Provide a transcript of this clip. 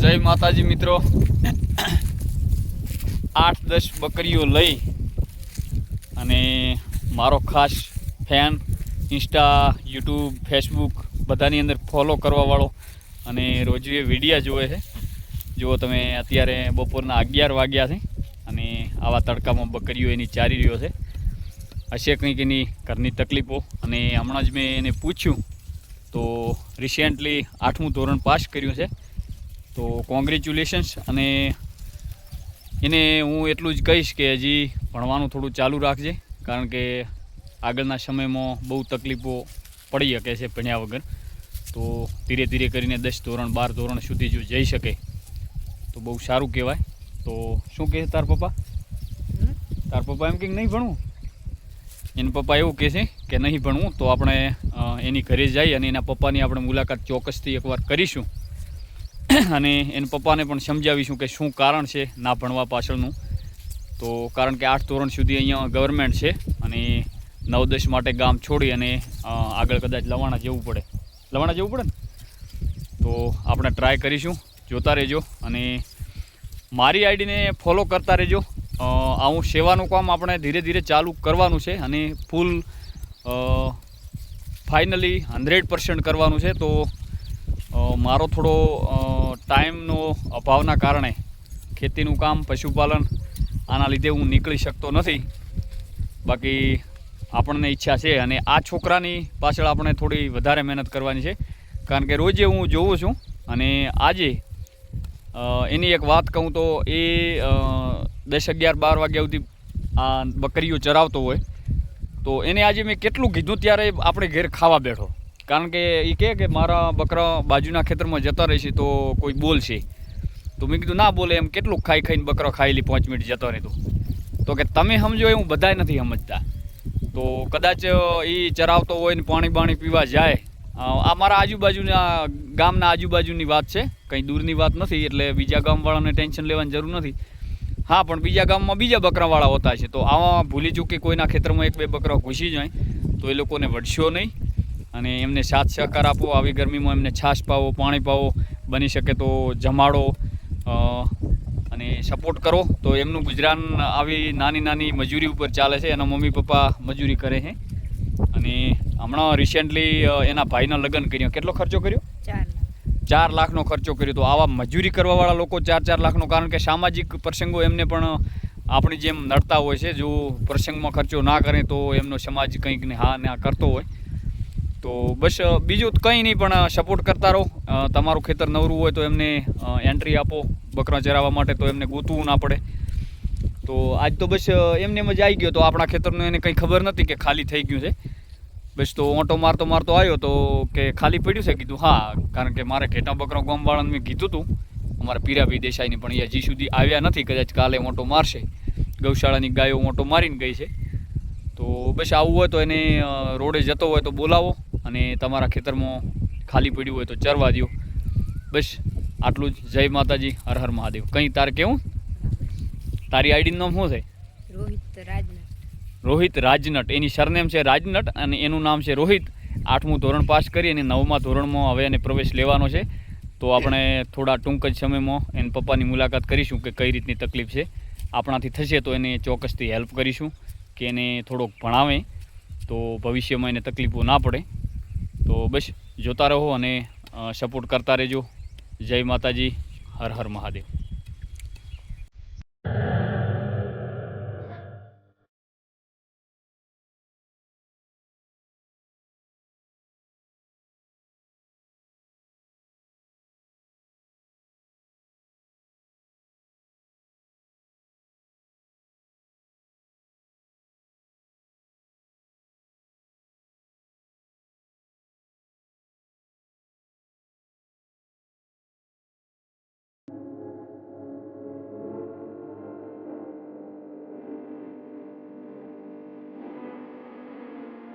જય માતાજી મિત્રો, 8-10 બકરીઓ લઈ અને મારો ખાસ ફેન ઇન્સ્ટા, યુટ્યુબ, ફેસબુક બધાની અંદર ફોલો કરવાવાળો અને રોજે વિડીયા જોવે છે. જો તમે અત્યારે બપોરના 11 વાગ્યા છે અને આવા તડકામાં બકરીઓ એની ચારી રહ્યો છે. હશે કંઈક એની ઘરની તકલીફો. અને હમણાં જ મેં એને પૂછ્યું તો રિસેન્ટલી 8મું ધોરણ પાસ કર્યું છે. તો કોંગ્રેચ્યુલેશન્સ. અને એને હું એટલું જ કહીશ કે હજી ભણવાનું થોડું ચાલુ રાખજે, કારણ કે આગળના સમયમાં બહુ તકલીફો પડી શકે છે ભણ્યા વગર. તો ધીરે ધીરે કરીને 10 ધોરણ 12 ધોરણ સુધી જો જઈ શકે તો બહુ સારું કહેવાય. તો શું કહે તાર પપ્પા? તાર પપ્પા એમ કે નહીં ભણવું? એના પપ્પા એવું કહે છે કે નહીં ભણવું. તો આપણે એની ઘરે જઈ અને એના પપ્પાની આપણે મુલાકાત ચોક્કસથી એકવાર કરીશું અને એના પપ્પાને પણ સમજાવીશું કે શું કારણ છે ના ભણવા પાછળનું. તો કારણ કે 8 ધોરણ સુધી અહીંયા ગવર્મેન્ટ છે અને 9-10 માટે ગામ છોડી અને આગળ કદાચ લવાણા જવું પડે ને. તો આપણે ટ્રાય કરીશું. જોતા રહેજો અને મારી આઈડીને ફોલો કરતા રહેજો. આવું સેવાનું કામ આપણે ધીરે ધીરે ચાલુ કરવાનું છે અને ફૂલ ફાઇનલી 100% કરવાનું છે. તો મારો થોડો ટાઈમનો અભાવના કારણે ખેતીનું કામ, પશુપાલન, આના લીધે હું નીકળી શકતો નથી. બાકી આપણને ઈચ્છા છે અને આ છોકરાની પાછળ આપણે થોડી વધારે મહેનત કરવાની છે, કારણ કે રોજે હું જોઉં છું. અને આજે એની એક વાત કહું તો એ 10, 11, 12 વાગ્યા સુધી આ બકરીઓ ચરાવતો હોય. તો એને આજે મેં કેટલું કીધું ત્યારે આપણે ઘેર ખાવા બેઠો, કારણ કે એ કહે કે મારા બકરા બાજુના ખેતરમાં જતા રહેશે તો કોઈ બોલશે. તો મેં કીધું ના બોલે, એમ કેટલું ખાઈ ખાઈને બકરો ખાઈ 5 મિનિટ જતો રહેતો. તો કે તમે સમજો એવું બધાય નથી સમજતા. તો કદાચ એ ચરાવતો હોય ને પાણી પીવા જાય. આ મારા આજુબાજુના ગામના આજુબાજુની વાત છે, કંઈ દૂરની વાત નથી, એટલે બીજા ગામવાળાને ટેન્શન લેવાની જરૂર નથી. હા, પણ બીજા ગામમાં બીજા બકરાવાળા હોતા છે. તો આવા ભૂલી ચૂકી કોઈના ખેતરમાં 1-2 બકરા ઘૂસી જાય તો એ લોકોને વળશો નહીં અને એમને સાથ સહકાર આપો. આવી ગરમીમાં એમને છાશ પાવો, પાણી પાવો, બની શકે તો જમાડો અને સપોર્ટ કરો. તો એમનું ગુજરાન આવી નાની મજૂરી ઉપર ચાલે છે. એના મમ્મી પપ્પા મજૂરી કરે છે અને હમણાં રિસેન્ટલી એના ભાઈના લગ્ન કર્યા. કેટલો ખર્ચો કર્યો? 4 લાખનો ખર્ચો કર્યો. તો આવા મજૂરી કરવાવાળા લોકો 4 લાખનો, કારણ કે સામાજિક પ્રસંગો એમને પણ આપણી જેમ નડતા હોય છે. જો પ્રસંગમાં ખર્ચો ના કરે તો એમનો સમાજ કંઈક ને હા ના કરતો હોય. તો બસ બીજું કંઈ નહીં, પણ સપોર્ટ કરતા રહો. તમારું ખેતર નવરું હોય તો એમને એન્ટ્રી આપો બકરા ચરાવવા માટે, તો એમને ગોતવું ના પડે. તો આજ તો બસ એમને જ આવી ગયો. તો આપણા ખેતરનું એને કંઈ ખબર નથી કે ખાલી થઈ ગયું છે. બસ તો ઓટો મારતો આવ્યો તો કે ખાલી પડ્યું છે. કીધું હા, કારણ કે મારે ઘેટા બકરા ગામવાળાને મેં કીધું હતું, અમારા પીરાભાઈ દેસાઈને, પણ એ હજી સુધી આવ્યા નથી. કદાચ કાલે ઓટો મારશે. ગૌશાળાની ગાયો ઓટો મારીને ગઈ છે. તો બસ આવું હોય તો એને રોડે જતો હોય તો બોલાવો અને તમારા ખેતરમાં ખાલી પડ્યું હોય તો ચરવા દો. બસ આટલું જ. જય માતાજી, હર હર મહાદેવ. કંઈ તારે કેવું? તારી આઈડીનું નામ શું છે? રોહિત રાજનટ. એની સરનેમ છે રાજનટ અને એનું નામ છે રોહિત. 8મું ધોરણ પાસ કરી અને 9મા ધોરણમાં હવે એને પ્રવેશ લેવાનો છે. તો આપણે થોડા ટૂંક જ સમયમાં એના પપ્પાની મુલાકાત કરીશું કે કઈ રીતની તકલીફ છે. આપણાથી થશે તો એને ચોક્કસથી હેલ્પ કરીશું કે એને થોડોક ભણાવે તો ભવિષ્યમાં એને તકલીફો ના પડે. તો બસ જોતા રહો અને સપોર્ટ કરતા રહેજો. જય માતાજી, હર હર મહાદેવ.